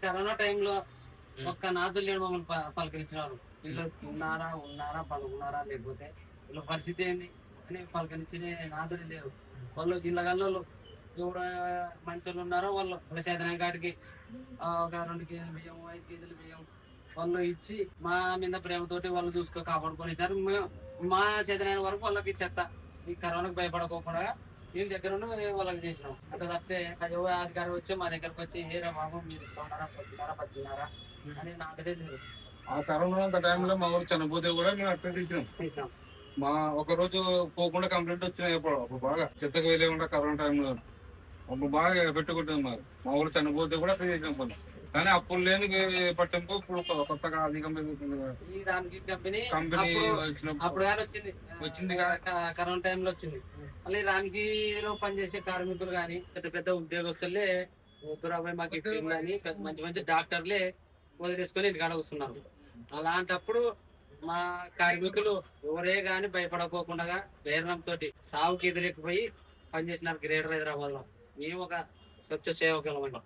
Corona టైంలో ఒక్క నాదులు లేడు మమ్మల్ని పలకరించినారు. వీళ్ళు ఉన్నారా పడుకున్నారా లేకపోతే వీళ్ళ పరిస్థితి ఏంది అని పలకరించిన నాదులు లేరు. వాళ్ళు ఇళ్ళగల్లో ఎవరు మంచోళ్ళు ఉన్నారో వాళ్ళు వాళ్ళ చేతన కాటికి ఒక 2 కేజీలు బియ్యం 5 కేజీలు బియ్యం వాళ్ళు ఇచ్చి మా మీద ప్రేమతోటి వాళ్ళు కాపాడుకొని ఇస్తారు. మా చేతనైన వరకు వాళ్ళకి ఇచ్చేస్తా. ఈ కరోనాకు భయపడకోకుండా నేను దగ్గర ఉండి వాళ్ళకి చేసినాం. అట్లా తప్పితే అధికారి వచ్చి మా దగ్గరకు వచ్చి ఏరా బాబు మీరు పడుతున్నారా అని నాకదే లేదు. ఆ కరోనా టైంలో మా ఊరు చనిపోతే కూడా మేము అట్లా తీసినాం. మా ఒక రోజు పోకుండా కంప్లైంట్ వచ్చినాయి. అప్పుడు బాగా చెత్తకు వెళ్ళకుండా కరోనా టైంలో అప్పుడు బాగా పెట్టుకుంటుంది మరి. మా ఊరు చనిపోతే కూడా అట్లా చేసినాం పని. కానీ అప్పుడు లేని పట్టింపు ఇప్పుడు కొత్తగా అధికం ఈ రామ్కి కంపెనీ అప్పుడు కానీ వచ్చింది కరోనా టైంలో వచ్చింది. మళ్ళీ రామ్కీలో పనిచేసే కార్మికులు కానీ పెద్ద పెద్ద ఉద్యోగస్తులే దురాబాయ్ మాకు ఇట్లు కానీ మంచి మంచి డాక్టర్లే వదిలేసుకొని ఇంటికాడ వస్తున్నారు. అలాంటప్పుడు మా కార్మికులు ఎవరే గాని భయపడకోకుండా ధైర్యంతో సావుకి ఎదురెక్కిపోయి పనిచేసినారు గ్రేటర్ హైదరాబాద్ లో. మేము ఒక స్వచ్ఛ సేవకులం అండి.